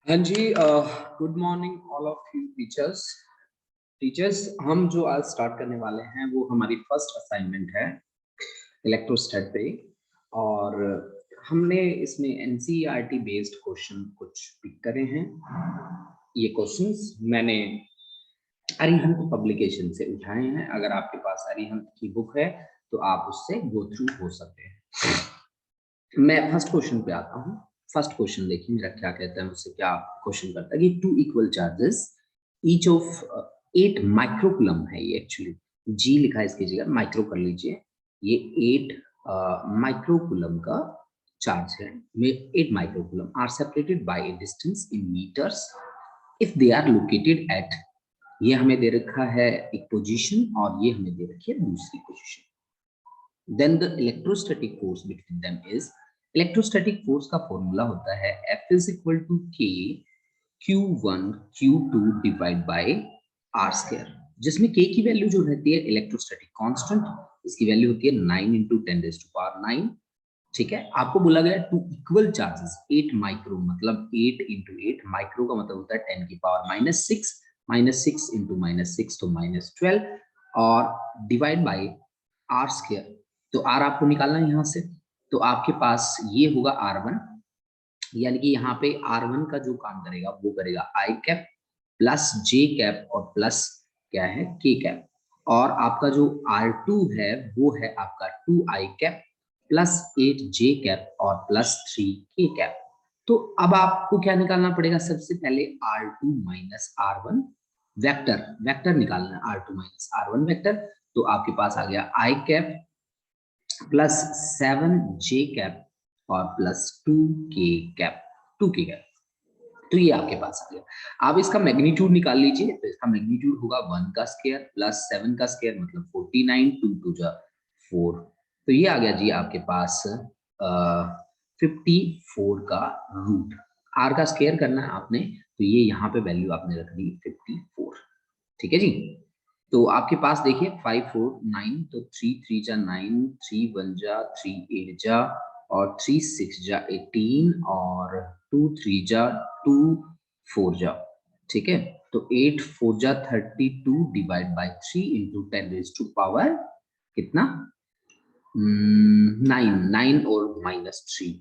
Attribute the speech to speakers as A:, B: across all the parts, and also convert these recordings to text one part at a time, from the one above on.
A: हाँ जी, good morning all of you teachers. हम जो आज स्टार्ट करने वाले हैं वो हमारी फर्स्ट असाइनमेंट है इलेक्ट्रोस्टैट पे। और हमने इसमें एनसीईआरटी बेस्ड क्वेश्चन कुछ पिक करे हैं। ये क्वेश्चंस मैंने अरिहंत पब्लिकेशन से उठाए हैं। अगर आपके पास अरिहंत की बुक है तो आप उससे गो थ्रू हो सकते हैं। मैं फर्स्ट क्वेश्चन पे आता हूँ। फर्स्ट क्वेश्चन देखिए मेरा क्या कहता है, मुझसे क्या क्वेश्चन करता है कि two equal charges each of 8 microcoulomb है। ये एक्चुअली जी लिखा है इसकी जगह, माइक्रो कर लीजिए। ये 8 माइक्रोकुलम का चार्ज है। 8 microcoulomb are separated by a distance in metres if they are located at, ये हमें दे रखा है एक पोजीशन और ये हमें दे रखी है दूसरी position. Then the electrostatic force between them is, electrostatic force का फॉर्मूला होता है F is equal to K Q1 Q2 divide by R square, जिसमें K की वैल्यू जो रहती है इलेक्ट्रोस्टैटिक कांस्टेंट, इसकी वैल्यू होती है 9 into 10 raised to power 9। ठीक है, आपको बोला गया टू इक्वल चार्जेस 8 माइक्रो, मतलब 8 into 8, माइक्रो का मतलब होता है 10 की पावर -6 into -6 तो -12 और डिवाइड बाय R स्क्वायर। तो R आपको निकालना है यहाँ से, तो आपके पास ये होगा R1, यानी कि यहाँ पे R1 का जो काम करेगा वो करेगा I cap plus J cap और प्लस क्या है K कैप, और आपका जो R2 है वो है आपका 2I cap plus 8J cap और प्लस 3K कैप। तो अब आपको क्या निकालना पड़ेगा, सबसे पहले R2 माइनस R1 वेक्टर निकालना है, R2 माइनस R1 वेक्टर। तो आपके पास आ गया I cap plus 7J cap और plus 2K cap, 2K cap. तो ये आपके पास आ गया। आप इसका मैग्नीट्यूड निकाल लीजिए, तो इसका मैग्नीट्यूड होगा 1 का स्क्वायर प्लस 7 का स्क्वायर मतलब 49, 2 2 जा 4, तो ये आ गया जी आपके पास 54 का रूट। R का स्क्वायर करना है आपने, तो ये यहाँ पे वैल्यू आपने रख दी 54। ठीक है जी, तो आपके पास देखिए 5 4 9, तो 3 3 जा 9, 3 1 जा 3 8 जा और 3 6 जा 18 और 2 3 जा 2 4 जा। ठीक है, तो 8 4 जा 32 divide by 3 into 10 raise to power कितना 9 और -3।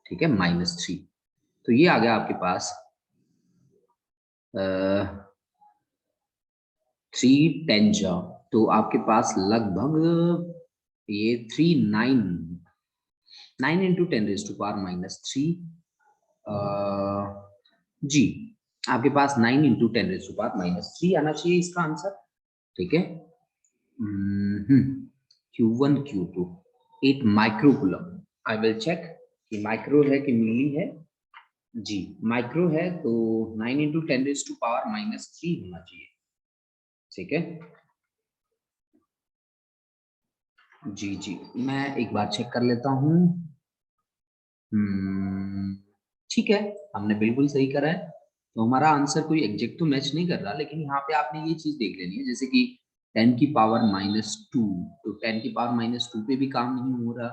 A: ठीक है, -3, तो ये आ गया आपके पास 3 10 जा, तो आपके पास लगभग ये 9 इंटू 10 रेज टू पावर -3 जी, आपके पास 9 इंटू 10 रेज टू पावर -3 आना चाहिए इसका आंसर। ठीक है, Q1 Q2 8 microcoulomb, I will check कि माइक्रो है कि मिली है। जी माइक्रो है, तो 9 इंटू 10 रेज टू पावर -3 होना चाहिए। ठीक है जी जी, मैं एक बार चेक कर लेता हूँ। ठीक है, हमने बिल्कुल सही करा है। तो हमारा आंसर कोई एग्जैक्ट तो मैच नहीं कर रहा, लेकिन यहाँ पे आपने ये चीज देख लेनी है, जैसे कि 10 की पावर -2, तो 10 की पावर -2 पे भी काम नहीं हो रहा।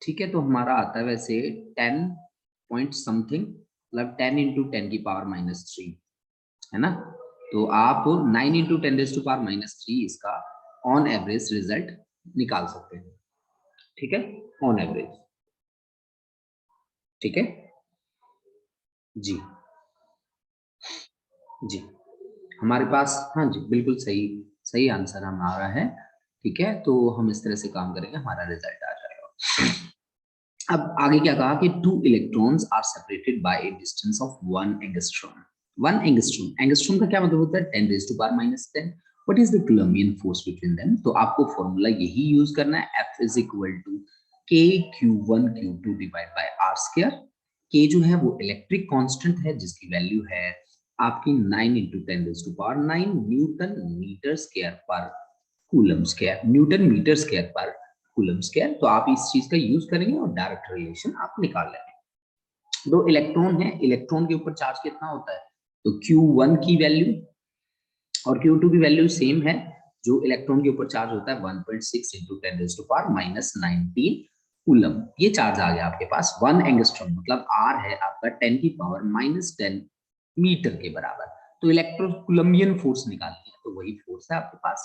A: ठीक है, तो हमारा आता है वैसे 10 पॉइंट समथिंग, मतलब 10 इंटू 10 की पावर -3 है ना। तो आप 9 इंटू 10 रेज टू पावर -3 इसका ऑन एवरेज रिजल्ट निकाल सकते हैं। ठीक है, ऑन एवरेज। ठीक है जी जी, हमारे पास हाँ जी बिल्कुल सही सही आंसर हमारा है। ठीक है, तो हम इस तरह से काम करेंगे, हमारा रिजल्ट आ जाएगा। अब आगे क्या कहा कि two electrons are separated by a distance of 1 angstrom. 1 angstrom, angstrom का क्या मतलब होता है 10 raise to power -10। What is the Coulombian force between them, तो आपको फॉर्मूला यही यूज करना है, F is equal to K Q1 Q2 divide by R square. K जो है वो इलेक्ट्रिक कांस्टेंट है जिसकी वैल्यू है आपकी 9 into 10 raise to power 9 newton metre square per coulomb square, newton metre square per coulomb square. तो आप इस चीज का यूज करेंगे और डायरेक्ट रिलेशन आप निकाल लेंगे। दो इलेक्ट्रॉन है, इलेक्ट्रॉन के ऊपर चार्ज कितना होता है, तो Q1 की वैल्यू और Q2 की वैल्यू सेम है। जो इलेक्ट्रॉन के ऊपर चार्ज होता है 1.6 into 10 raise to power -19 coulomb, ये चार्ज आ गया आपके पास 1 एंगस्ट्रॉम, मतलब R है आपका 10⁻⁻10 मीटर के बराबर। तो इलेक्ट्रोकूलम्बियन फोर्स निकालिए, तो वही फोर्स है आपके पास।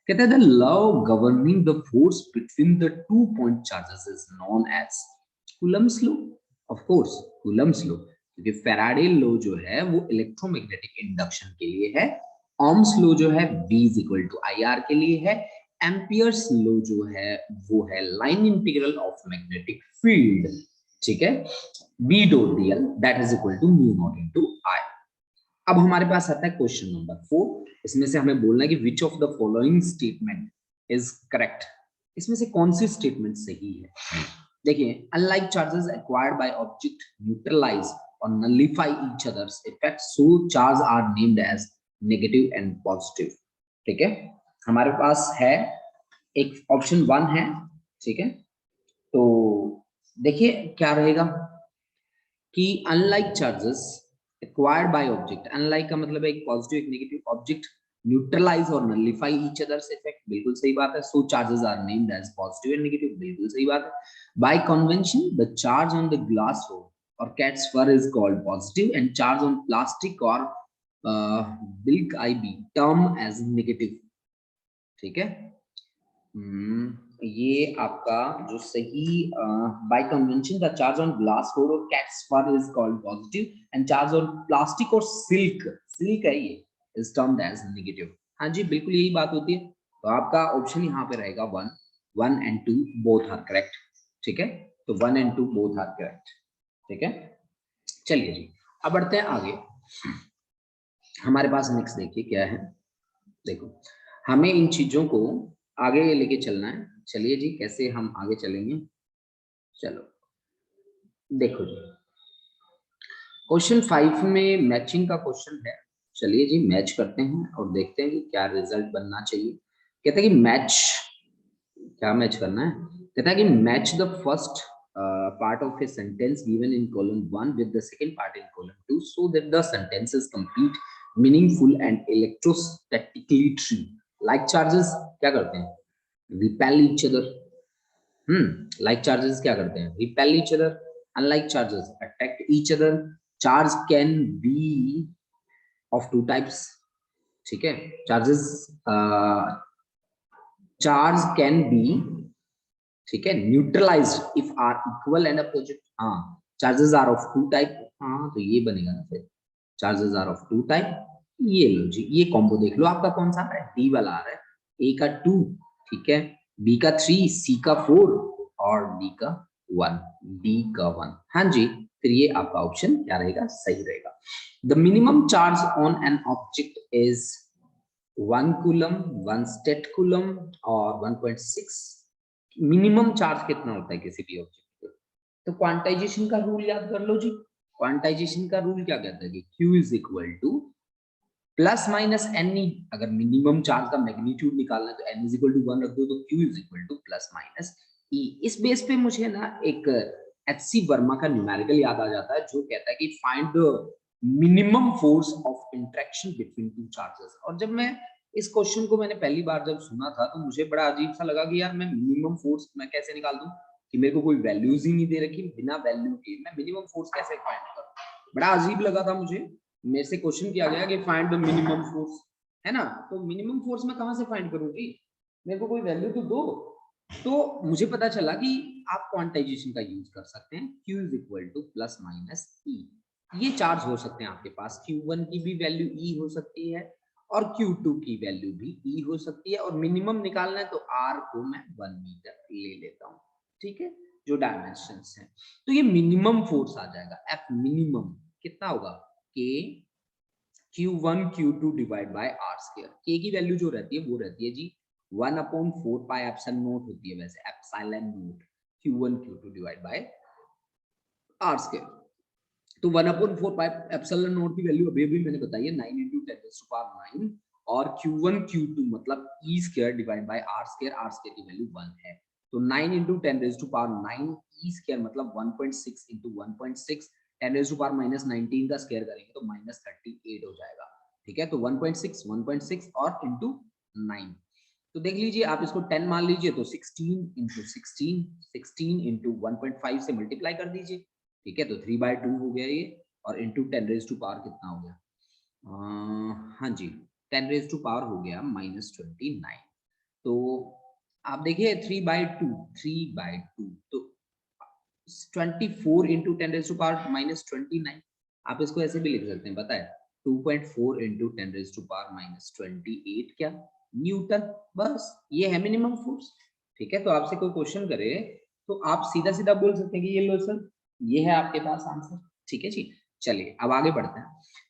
A: कहते हैं the law governing the force between the 2 point charges is known as Coulomb's law. Of course Coulomb's law, क्योंकि फैराडे लॉ जो है वो इलेक्ट्रोमैग्नेटिक इंडक्शन के लिए है, ओम्स लॉ जो है V is equal to IR के लिए है, एम्पियर्स लॉ जो है वो है line integral of magnetic field, ठीक है, B dot dl that is equal to mu naught into I। अब हमारे पास आता है क्वेश्चन नंबर 4। इसमें से हमें बोलना है कि which of the following statement is correct, इसमें से कौन सी स्टेटमेंट सही है। देखिए, unlike charges acquired by object neutralise or nullify each other's effects, so charge are named as negative and positive. ठीक है, हमारे पास है एक ऑप्शन 1 है, ठीक है। तो देखिए क्या रहेगा कि unlike charges acquired by object, unlike का मतलब है एक पॉजिटिव एक negative, object neutralise or nullify each other's effect, बिल्कुल सही बात है। So charges are named as positive and negative, बिल्कुल सही बात है। By convention the charge on the glass or cat's fur is called positive and charge on plastic or बिल्क IB term as negative. ठीक है, ये आपका जो सही by convention the charge on glass rod or cat's fur is called positive and charge on plastic or silk, silk है ये, is termed as negative. हाँ जी, बिल्कुल यही बात होती है। तो आपका ऑप्शन यहाँ पे रहेगा 1 एंड 2 बोथ आर करेक्ट। ठीक है, तो 1 एंड 2 बोथ आर करेक्ट। ठीक है, चलिए जी अब बढ़ते हैं आगे। हमारे पास नेक्स्ट देखिए क्या है। देखो, हमें इन चीजों को आगे लेके चलना है। चलिए जी, कैसे हम आगे चलेंगे, चलो देखो जी, क्वेश्चन 5 में मैचिंग का क्वेश्चन है। चलिए जी मैच करते हैं और देखते हैं कि क्या रिजल्ट बनना चाहिए। कहता है कि मैच, क्या मैच करना है, कहता है कि match the first part of a sentence given in column 1 with the second part in column 2 so that the sentence is complete, meaningful and electrostatically true. Like charges क्या करते हैं, repel each other। like charges क्या करते हैं, repel each other। unlike charges attract each other। charge can be of two types। ठीक है, charges charge can be, ठीक है, neutralised if are equal and opposite. हाँ, charges are of two type. हाँ, तो ये बनेगा ना फिर, charges are of two type. ये लो जी, ये कॉम्बो देख लो आपका कौन सा आ रहा है, डी वाला आ रहा है, ए का 2, ठीक है, बी का 3, सी का 4 और डी का 1, डी का 1। हाँ जी, फिर ये आपका ऑप्शन क्या रहेगा, सही रहेगा। The minimum charge on an object is 1 coulomb, 1 state coulomb और 1.6। मिनिमम चार्ज कितना होता है किसी भी ऑब्जेक्ट पे, तो क्वांटाइजेशन का रूल याद कर लो जी। क्वांटाइजेशन का रूल क्या कहता है कि Q is equal to plus minus N E. अगर मिनिमम चार्ज का मैग्नीट्यूड निकालना है तो n इज इक्वल टू 1 रख दो, तो Q is equal to plus minus e. इस बेस पे मुझे ना एक HC वर्मा का न्यूमेरिकल याद आ जाता है, जो कहता है कि find the minimum force of interaction between two charges. और जब मैं इस क्वेश्चन को मैंने पहली बार जब सुना था तो मुझे बड़ा अजीब सा लगा कि यार मैं मिनिमम फोर्स मैं कैसे निकाल दूं, कि मेरे को कोई वैल्यूज ही नहीं दे रखी, बिना वैल्यू के मैं मिनिमम फोर्स कैसे फाइंड करूं, बड़ा अजीब लगा था मुझे। मेरे से क्वेश्चन किया गया कि फाइंड द मिनिमम फोर्स, है ना, तो मिनिमम फोर्स मैं कहां से फाइंड करूं जी, मेरे को कोई वैल्यू तो दो। तो मुझे पता चला कि आप क्वांटाइजेशन का यूज कर सकते हैं, Q is equal to plus minus e. ये चार्ज हो सकते हैं आपके पास, Q1 की भी वैल्यू E हो सकती है और Q2 की वैल्यू भी E हो सकती है, और मिनिमम निकालना है तो R को मैं 1 मीटर ले लेता हूँ। ठीक है, जो डायमेंशंस हैं, तो ये मिनिमम फोर्स आ जाएगा। F मिनिमम कितना होगा, K Q1 Q2 divide by R square. K की वैल्यू जो रहती है वो रहती है जी 1/4 पाई एप्सिलॉन नॉट होती है, वैसे epsilon naught Q1 Q2 divide by R square. तो 1/4 पाई एप्सिलॉन नॉट की वैल्यू अभी भी मैंने बताई है 9 × 10⁻⁹ और Q1 Q2 मतलब E square divide by R square की वैल्यू 1 है। तो 9 × 10⁹ E स्क्वायर मतलब 1.6 × 1.6 10⁻⁻19 का स्क्वायर करेंगे तो -38 हो जाएगा। ठीक है, तो 1.6 1.6 और इंटू 9। तो देख लीजिए, आप इसको 10 मान लीजिए तो 16 इंटू 1.5 से मल्टीप्लाई कर दीजिए, ठीक है। तो 3/2 हो गया ये, और इंटू 10 रेज टू पावर कितना हो गया, हाँ जी 10 रेज टू पावर हो गया -29। तो आप देखिए 3/2 तो 24 इंटू 10 रेज टू पावर -29। आप इसको ऐसे भी लिख सकते हैं, पता है 2.4 इंटू 10 रेज टू पावर -28 क्या न्यूटन। बस ये है मिनिमम फोर्स, ठीक है। तो आपसे कोई क्वेश्चन करे तो आप सीधा सीधा बोल सकते हैं कि ये लो सर, ये है आपके पास आंसर, ठीक है जी। चलिए अब आगे बढ़ते हैं।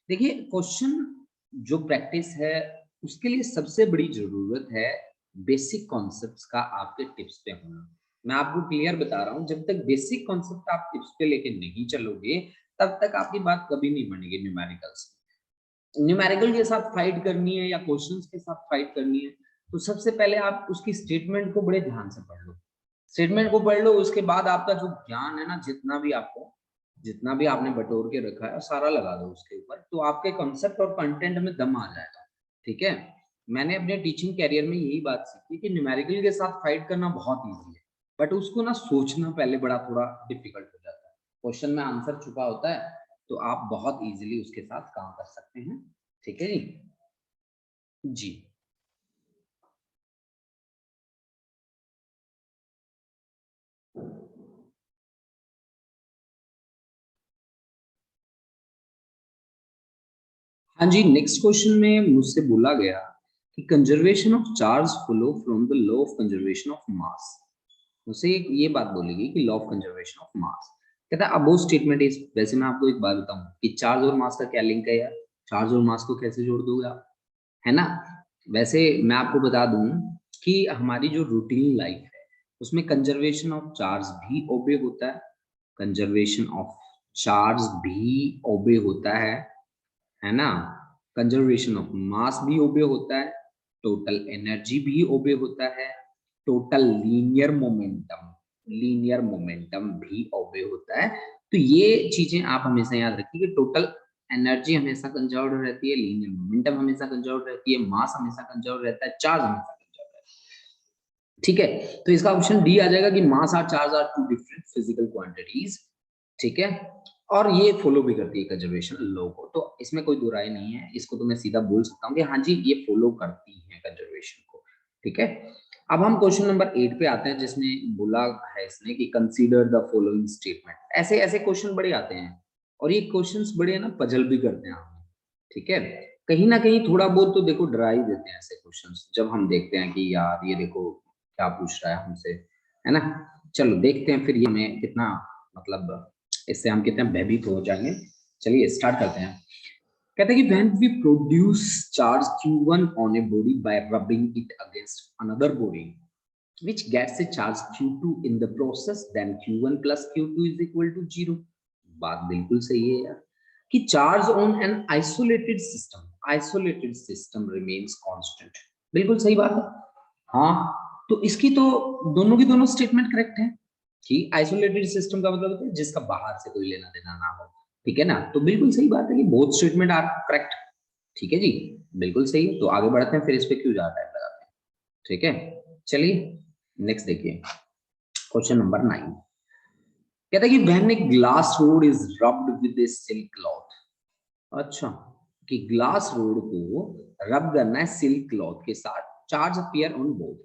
A: देखिए क्वेश्चन जो प्रैक्टिस है उसके लिए सबसे बड़ी जरूरत है बेसिक कॉन्सेप्ट्स का आपके टिप्स पे होना। मैं आपको क्लियर बता रहा हूँ, जब तक बेसिक कॉन्सेप्ट आप टिप्स पे लेके नहीं चलोगे तब तक आपकी बात कभी नहीं बनेगी न्यूमेरिकल्स। न्यूमेरिकल के साथ फाइट करनी है या क्वेश्चंस के साथ फाइट करनी है, तो सबसे पहले आप उसकी स्टेटमेंट को बड़े ध्यान से पढ़ लो। स्टेटमेंट को पढ़ लो, उसके बाद आपका जो ज्ञान है ना, जितना भी आपने बटोर के रखा है सारा लगा दो उसके ऊपर, तो आपके कॉन्सेप्ट और कंटेंट में दम आ जाएगा, ठीक है। मैंने अपने टीचिंग कैरियर में यही बात सीखी कि न्यूमेरिकल के साथ फाइट करना बहुत ईजी है, बट उसको ना सोचना पहले बड़ा थोड़ा डिफिकल्ट हो जाता है। क्वेश्चन में आंसर छुपा होता है, तो आप बहुत इजीली उसके साथ काम कर सकते हैं, ठीक है जी। जी हाँ जी, नेक्स्ट क्वेश्चन में मुझसे बोला गया कि conservation of charge follow from the law of conservation of mass. मुझसे ये बात बोलेगी कि law of conservation of mass, कहता है अब वो स्टेटमेंट इज, वैसे मैं आपको एक बात बताऊं कि चार्ज और मास का क्या लिंक है यार, चार्ज और मास को कैसे जोड़ दोगे आप, है ना। वैसे मैं आपको बता दूं कि हमारी जो रूटीन लाइफ है उसमें कंजर्वेशन ऑफ चार्ज भी ओबे होता है, कंजर्वेशन ऑफ चार्ज भी ओबे होता है ना। कंजर्वेशन ऑफ मास भी ओबे होता है, टोटल एनर्जी भी ओबे होता है, टोटल लीनियर मोमेंटम भी ओबे होता है। तो ये चीजें आप हमेशा याद रखिए कि टोटल एनर्जी हमेशा कंजर्व रहती है, लीनियर मोमेंटम हमेशा कंजर्व रहती है, मास हमेशा कंजर्व रहता है, चार्ज हमेशा कंजर्व रहता है, ठीक है। तो इसका ऑप्शन डी आ जाएगा कि मास और charge are two different physical quantities, ठीक है। और ये फॉलो भी करती है कंजर्वेशन लॉ को, तो इसमें कोई दो राय नहीं है, इसको तो मैं सीधा बोल सकता हूँ कि हाँ जी ये फॉलो करती है कंजर्वेशन को, ठीक है। अब हम क्वेश्चन नंबर 8 पे आते हैं, जिसने बोला है इसने कि कंसीडर द फॉलोइंग स्टेटमेंट। ऐसे ऐसे क्वेश्चन बड़े आते हैं, और ये क्वेश्चंस बड़े है ना पजल भी करते हैं हमें, ठीक है। कहीं ना कहीं थोड़ा बहुत तो देखो डरा ही देते हैं ऐसे क्वेश्चंस, जब हम देखते हैं कि यार ये देखो क्या पूछ रहा है हमसे, है ना। चलो देखते हैं फिर ये हमें कितना, मतलब इससे हम कितने भयभीत हो जाएंगे। चलिए स्टार्ट करते हैं। कहते हैं कि when we produce charge q1 on a body by rubbing it against another body which gets a charge q2 in the process, then q1 plus q2 is equal to 0। बात बिल्कुल सही है यार, कि charge on an isolated system remains constant, बिल्कुल सही बात है। हाँ, तो इसकी तो दोनों की दोनों स्टेटमेंट करेक्ट है कि आइसोलेटेड सिस्टम का मतलब होता है जिसका बाहर से कोई लेना देना ना हो, ठीक है ना। तो बिल्कुल सही बात है कि बोथ स्टेटमेंट आर करेक्ट, ठीक है जी, बिल्कुल सही है। तो आगे बढ़ते हैं, फिर इस पे क्यों ज्यादा टाइम लगाते हैं, ठीक है। चलिए नेक्स्ट देखिए, क्वेश्चन नंबर 9। कहता है कि when a glass rod is rubbed with A silk cloth. अच्छा, कि ग्लास रोड को रब करना है सिल्क क्लॉथ के साथ, charge appear on both.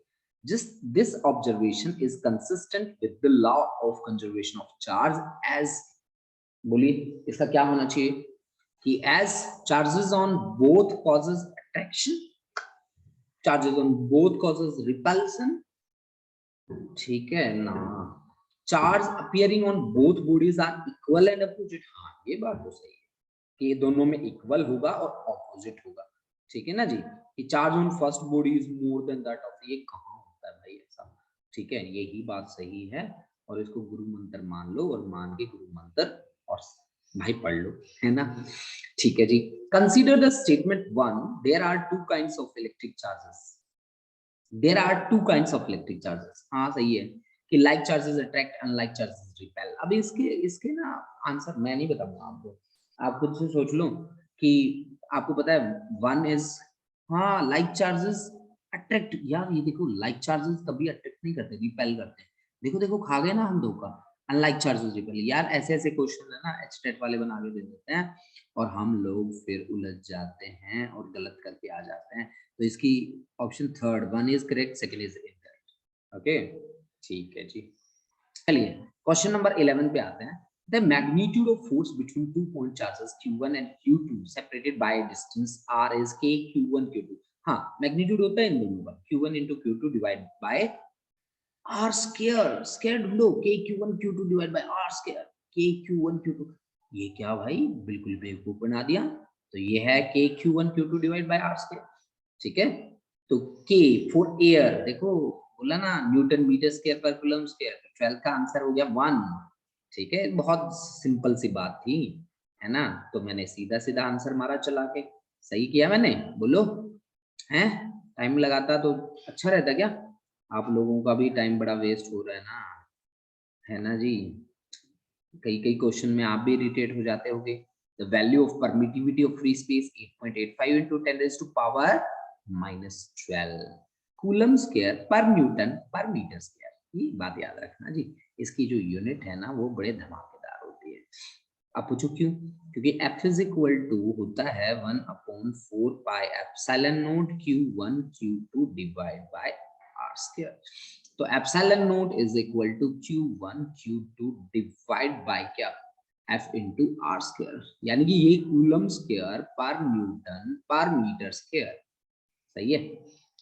A: Just this observation is consistent with the law of conservation of charge as, बोलिए इसका क्या होना चाहिए कि as charges on both causes attraction, charges on both causes repulsion, ठीक है ना। Charge appearing on both bodies are equal and opposite, हाँ ये बात तो सही है कि ये दोनों में इक्वल होगा और ऑपोजिट होगा, ठीक है ना जी। कि charge on first body is more than that of, ये कहाँ होता है भाई ऐसा, ठीक है, यही बात सही है। और इसको गुरु मंत्र मान लो, और मान के गुरु मंत्र और भाई पढ़ लो, है ना। ठीक है जी। Consider the statement 1, there are two kinds of electric charges, there are two kinds of electric charges, हाँ सही है कि like charges attract unlike charges repel. अब इसके इसके ना आंसर मैं नहीं बताऊंगा आपको, आप खुद से सोच लो कि आपको पता है वन इज, हाँ लाइक चार्जेस अट्रैक्ट, यार ये देखो लाइक चार्जेस कभी अट्रैक्ट नहीं करते, रिपेल करते हैं। देखो देखो खा गए ना हम धोखा, अनलाइक चार्जेस रिपेल। यार ऐसे ऐसे क्वेश्चन है ना एचटेट वाले बना के दे देते हैं और हम लोग फिर उलझ जाते हैं और गलत करके आ जाते हैं। तो इसकी option third, one is correct, second is incorrect. Okay ठीक है जी। चलिए क्वेश्चन नंबर 11 पे आते हैं। The magnitude of force between 2 point charges Q1 and Q2 separated by a distance R is K Q1 Q2। हाँ मैग्नीट्यूड होता है इन दोनों का, Q1 into Q2 divide by R square. Square ढूंढो, K Q1 Q2 divide by R square, K Q1 Q2। ये क्या भाई बिल्कुल बेवकूफ बना दिया। तो ये है K Q1 Q2 divide by R square. ठीक है, तो K फॉर एयर, देखो बोला ना Newton metre square per coulomb square, 12 का आंसर हो गया 1। ठीक है, बहुत सिंपल सी बात थी, है ना। तो मैंने सीधा सीधा आंसर मारा चला के, सही किया मैंने, बोलो हैं। टाइम लगाता तो अच्छा रहता क्या, आप लोगों का भी टाइम बड़ा वेस्ट हो रहा है ना जी। कई कई क्वेश्चन में आप भी इरिटेट हो जाते होगे। The value of permittivity of free space 8.85 into 10 raised to power -12 coulomb square per newton per metre square. ये बात याद रखना जी, इसकी जो यूनिट है ना वो बड़े धमाकेदार होती है। अब पूछो क्यों, क्योंकि F इज इक्वल टू होता है 1/4 pi epsilon naught Q1 Q2 divide by R square. तो epsilon naught is equal to Q1 Q2 divide by क्या, F इंटू आर स्क्वायर, यानी कि ये coulomb square per newton per metre square. सही है,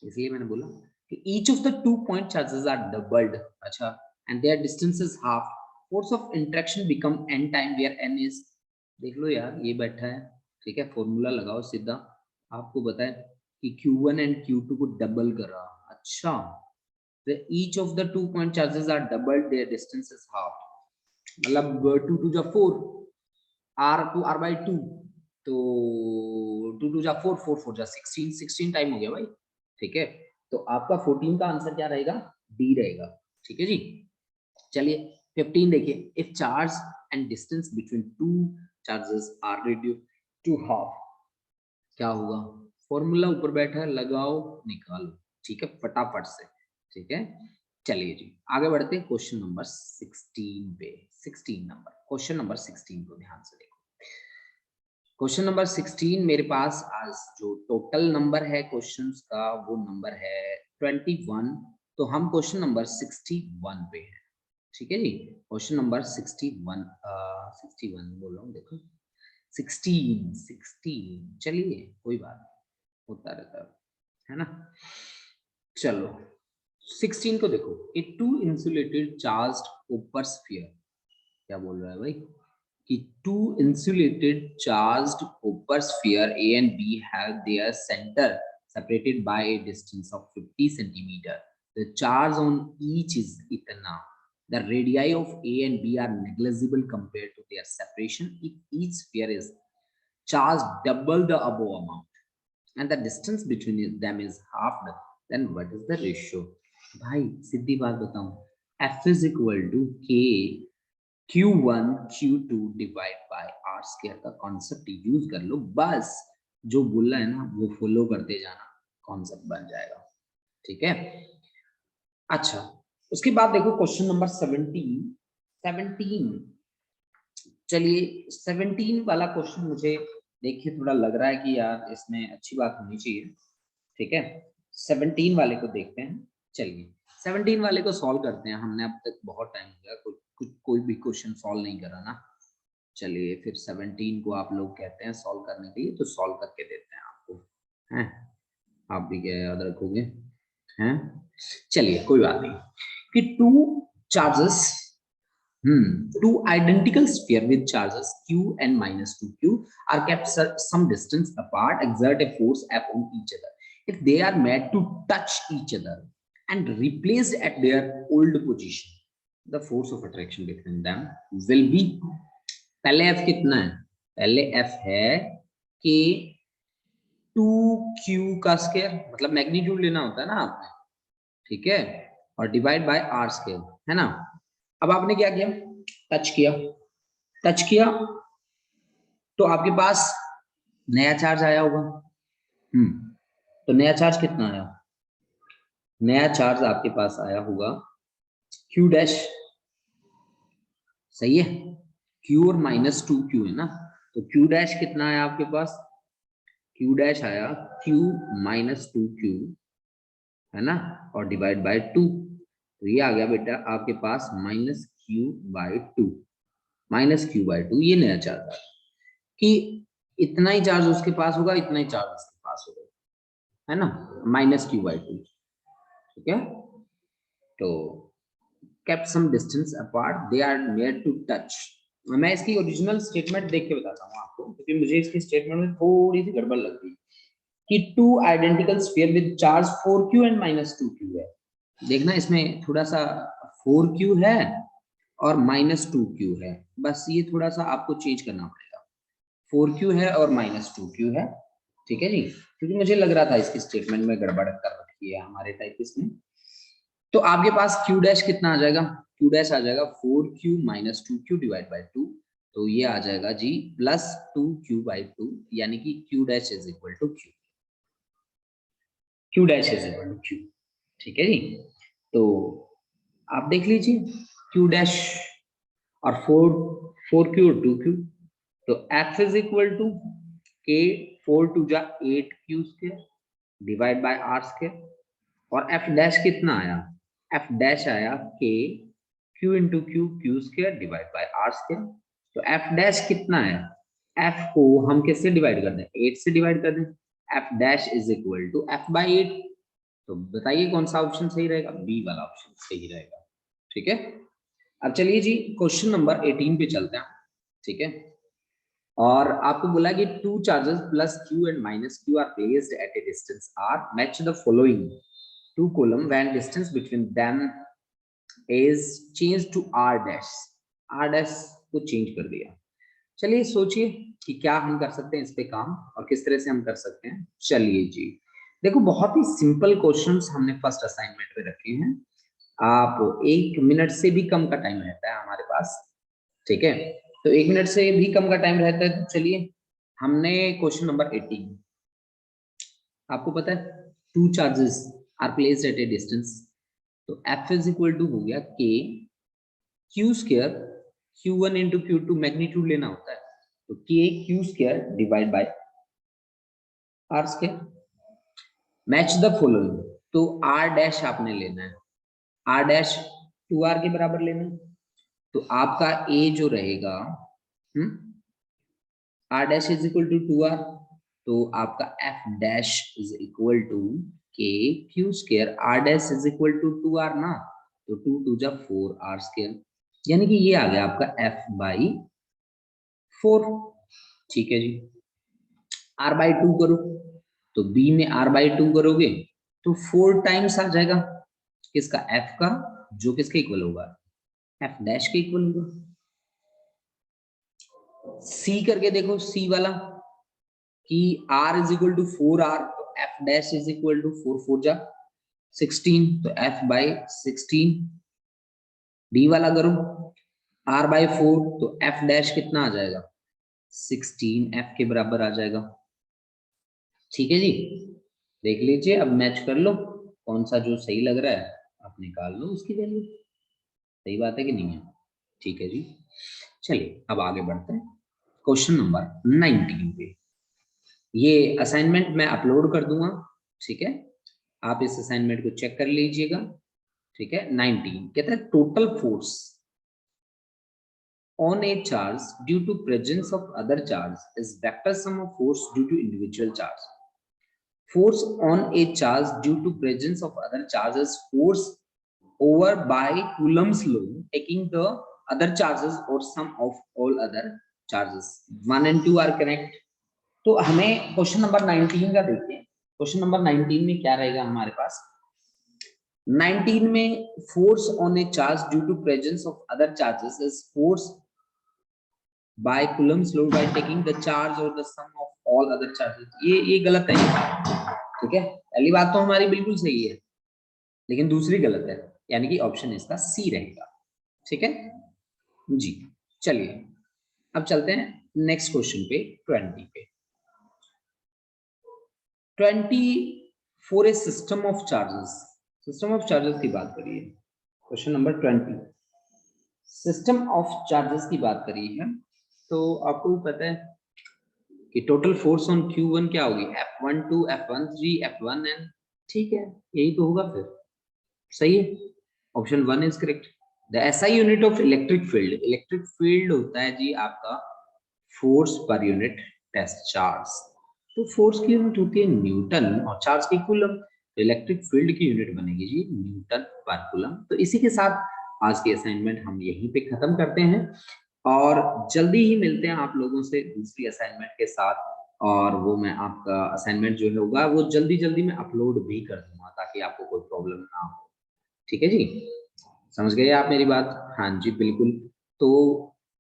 A: इसलिए मैंने बोला कि each of the 2 point charges are doubled, अच्छा, and their distance is half, force of interaction become n time where n is, देख लो यार ये बैठा है। ठीक है, फॉर्मूला लगाओ सीधा, आपको बताए कि Q1 and Q2 को डबल करा। अच्छा, the each of the 2 point charges are doubled, their distance is half, मतलब 2 to 4 r to r by 2, तो 2 to 4 4 4 16 16 टाइम हो गया भाई। ठीक है, तो आपका 14 का आंसर क्या रहेगा, डी रहेगा। ठीक है जी, चलिए 15 देखिए, if charge and distance between two charges are reduced to half, क्या होगा, फॉर्मूला ऊपर बैठा है, लगाओ निकालो। ठीक है, फटाफट से। ठीक है, चलिए जी आगे बढ़ते हैं क्वेश्चन नंबर 16 पे। 16 नंबर, क्वेश्चन नंबर 16 को ध्यान से देखो। क्वेश्चन नंबर 16 मेरे पास आज जो टोटल नंबर है क्वेश्चंस का वो नंबर है 21। तो हम क्वेश्चन नंबर 61 पे हैं। ठीक है जी, क्वेश्चन नंबर 61 61 बोल रहा हूँ, देखो 16 चलिए कोई बात नहीं, होता रहता है ना। चलो 16 को देखो, a two insulated charged copper sphere, क्या बोल रहा है भाई कि two insulated charged copper sphere A and B have their center separated by a distance of 50 centimeter. The charge on each is itna. The radii of A and B are negligible compared to their separation if each sphere is charged double the above amount and the distance between them is half. Then what is the ratio? भाई सीधी बात बताऊं, F is equal to K Q1 Q2 divide by R square का concept use कर लो, बस जो बोला है ना वो फॉलो करते जाना, कॉन्सेप्ट बन जाएगा। ठीक है, अच्छा उसके बाद देखो क्वेश्चन नंबर 17। 17 चलिए 17 वाला क्वेश्चन मुझे देखिए थोड़ा लग रहा है कि यार इसमें अच्छी बात होनी चाहिए। ठीक है, 17 वाले को देखते हैं। चलिए 17 वाले को सॉल्व करते हैं, हमने अब तक बहुत टाइम हो गया कोई भी क्वेश्चन सॉल्व नहीं करा ना। चलिए फिर 17 को आप लोग कहते हैं सॉल्व करने के लिए, तो सॉल्व करके देते हैं आपको, हैं आप भी क्या याद रखोगे, हैं। चलिए कोई बात नहीं, कि two charges two identical sphere with charges q and -2q are kept some distance apart, exert a force F on each other. If they are made to touch each other and replaced at their old position, the force of attraction between them will be, पहले F कितना है, पहले F है कि 2q का square, मतलब magnitude लेना होता है ना आपने। ठीक है, और डिवाइड बाय r स्क्वायर, है ना। अब आपने क्या किया, टच किया, टच किया तो आपके पास नया चार्ज आया होगा। तो नया चार्ज कितना आया, नया चार्ज आपके पास आया होगा Q डैश, सही है, Q और -2Q है ना, तो Q डैश कितना है आपके पास, Q डैश आया Q -2Q है ना, और डिवाइड बाय 2, तो ये आ गया बेटा आपके पास -Q/2, -Q/2, ये नया चार्ज है कि इतना ही चार्ज उसके पास होगा, इतना ही चार्ज उसके पास होगा, है ना, -Q/2, ठीक है। तो kept some distance apart, they are near to touch। मैं इसकी ओरिजिनल स्टेटमेंट देख के बताता हूँ आपको, क्योंकि मुझे इसकी स्टेटमेंट में थोड़ी सी गड़बड़ लग गई कि two identical sphere with charge 4Q and -2Q है। देखना इसमें थोड़ा सा 4Q है और -2Q है, बस ये थोड़ा सा आपको चेंज करना पड़ेगा, 4Q है और -2Q है, ठीक है जी, क्योंकि मुझे लग रहा था इसकी स्टेटमेंट में गड़बड़ कर रखी है हमारे टाइपिस्ट ने। तो आपके पास Q डैश कितना आ जाएगा, Q डैश आ जाएगा 4Q -2Q डिवाइड बाय 2, तो ये आ जाएगा जी +2Q/2, यानी कि Q dash is equal to Q, Q dash is equal to Q, ठीक है जी। तो आप देख लीजिए Q डैश और 4Q और 2Q, तो F is equal to K, 4 2 जा 8Q square divide by R square, और F डैश कितना आया, F डैश आया K Q into Q square divide by R square, तो F डैश कितना है, F को हम किससे डिवाइड कर दें, 8 से डिवाइड कर दें, F dash is equal to F/8, तो बताइए कौन सा ऑप्शन सही रहेगा, बी वाला ऑप्शन सही रहेगा, ठीक है। अब चलिए जी क्वेश्चन नंबर 18 पे चलते हैं, ठीक है। और आपको बोला कि two charges plus Q and -Q are placed at a distance R, match the following two column when distance between them is change to R dash, R dash को चेंज कर दिया। चलिए सोचिए कि क्या हम कर सकते हैं इस पे काम और किस तरह से हम कर सकते हैं। चलिए जी देखो, बहुत ही सिंपल क्वेश्चंस हमने फर्स्ट असाइनमेंट में रखे हैं, आप 1 मिनट से भी कम का टाइम रहता है हमारे पास, ठीक है, तो 1 मिनट से भी कम का टाइम रहता है, तो चलिए हमने क्वेश्चन नंबर 18, आपको पता है two charges are placed at a distance, तो F इज इक्वल टू हो गया K Q square, Q1 into Q2 magnitude लेना होता है, तो K Q square divide by R square, match the following, तो R डैश आपने लेना है, R डैश 2R के बराबर लेना है, तो आपका A जो रहेगा R dash is equal to 2R, तो आपका F dash is equal to K Q square, R dash is equal to 2R ना, तो 2 2 जा 4R स्क्वायर, यानी कि ये आ गया आपका F/4, ठीक है जी। R/2 करो, तो B में R/2 करोगे तो 4 टाइम्स आ जाएगा किसका, F का, जो किसके इक्वल होगा, F डैश के इक्वल होगा। C करके देखो, C वाला कि R is equal to 4R, तो F dash is equal to 4 4 जा 16, तो F/16। D वाला करो R/4, तो F डैश कितना आ जाएगा, 16 F के बराबर आ जाएगा, ठीक है जी। देख लीजिए, अब मैच कर लो, कौन सा जो सही लग रहा है आप निकाल लो उसकी वैल्यू, सही बात है कि नहीं है, ठीक है जी। चलिए अब आगे बढ़ते हैं क्वेश्चन नंबर 19 पे, ये असाइनमेंट मैं अपलोड कर दूंगा, ठीक है, आप इस असाइनमेंट को चेक कर लीजिएगा, ठीक है। 19 कहता है total force on a charge due to presence of other charge is vector sum of force due to individual charge. Force on a charge due to presence of other charges force over by Coulomb's law taking the other charges or sum of all other charges. 1 and 2 are correct. तो हमें question number 19 का देखते हैं, question number 19 में क्या रहेगा हमारे पास, 19 में force on a charge due to presence of other charges is force by Coulomb's law by taking the charge or the sum of all other charges। ये गलत है, ठीक है, पहली बात तो हमारी बिल्कुल सही है, लेकिन दूसरी गलत है, यानी कि ऑप्शन इसका सी रहेगा, ठीक है जी। चलिए अब चलते हैं नेक्स्ट क्वेश्चन पे, 20 पे। 20 for a system of charges, system of charges की बात करिए, question number 20 system of charges की बात करी है। तो आपको भी पता है कि टोटल फोर्स ऑन Q1 क्या होगी, F12 F13 F1N, ठीक है यही तो होगा फिर, सही है, option 1 is correct. The SI unit of electric field होता है जी आपका फोर्स पर यूनिट टेस्ट चार्ज। तो फोर्स की यूनिट होती है न्यूटन और चार्ज की कूलम, इलेक्ट्रिक फील्ड की यूनिट बनेगी जी न्यूटन पर कूलम। तो इसी के साथ आज की असाइनमेंट हम यहीं पे खत्म करते हैं और जल्दी ही मिलते हैं आप लोगों से दूसरी असाइनमेंट के साथ। और वो मैं आपका असाइनमेंट जो है होगा वो जल्दी जल्दी मैं अपलोड भी कर दूंगा ताकि आपको कोई प्रॉब्लम ना हो, ठीक है जी, समझ गए आप मेरी बात? हाँ जी बिल्कुल। तो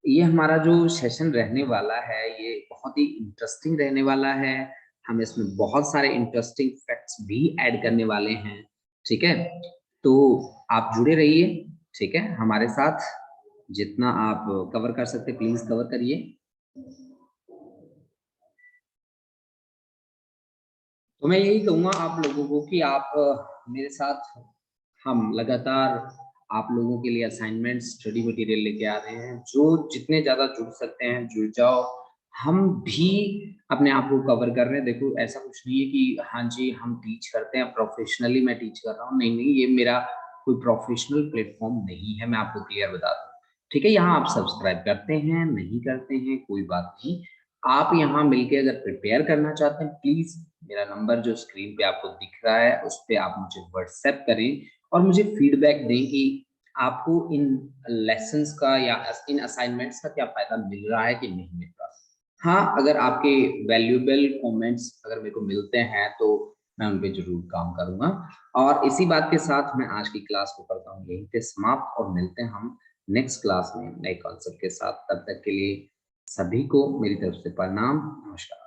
A: ये हमारा जो सेशन रहने वाला है ये बहुत ही इंटरेस्टिंग रहने वाला है। हम इसमें बहुत सारे इंटरेस्टिंग फैक्ट्स भी ऐड करने वाले हैं, ठीक है। तो आप जुड़े रहिए, ठीक है, हमारे साथ जितना आप कवर कर सकते प्लीज कवर करिए। तो मैं यही कहूँगा आप लोगों को कि आप मेरे साथ हम लगातार आप लोगों के लिए असाइनमेंट स्टडी मटेरियल लेके आ रहे हैं, जो जितने ज़्यादा जुड़ सकते हैं जुड़ जाओ। हम भी अपने आप को कवर कर रहे हैं, देखो ऐसा कुछ नहीं है कि हाँ जी हम टीच करते हैं प्रोफेशनली मैं टीच कर रहा हूँ, नहीं नहीं ये मेरा कोई प्रोफेशनल प्लेटफॉर्म नहीं है, मैं आपको क्लियर बता दूँ, ठीक है। यहाँ आप सब्सक्राइब करते हैं नहीं करते हैं कोई बात नहीं, आप यहाँ मिलके अगर प्रिपेयर करना चाहते हैं प्लीज मेरा नंबर जो स्क्रीन पे आपको दिख रहा है उस पर आप मुझे व्हाट्सएप करें और मुझे फीडबैक दें कि आपको इन लेसन्स का या इन असाइनमेंट्स का क्या फायदा मिल रहा है कि नहीं मिल रहा। हाँ अगर आपके वैल्यूएबल कमेंट्स अगर मेरे को मिलते हैं तो मैं उन पे जरूर काम करूंगा। और इसी बात के साथ मैं आज की क्लास को करता हूँ यहीं पे समाप्त और मिलते हैं हम नेक्स्ट क्लास में नए कॉन्सेप्ट के साथ। तब तक के लिए सभी को मेरी तरफ से प्रणाम, नमस्कार।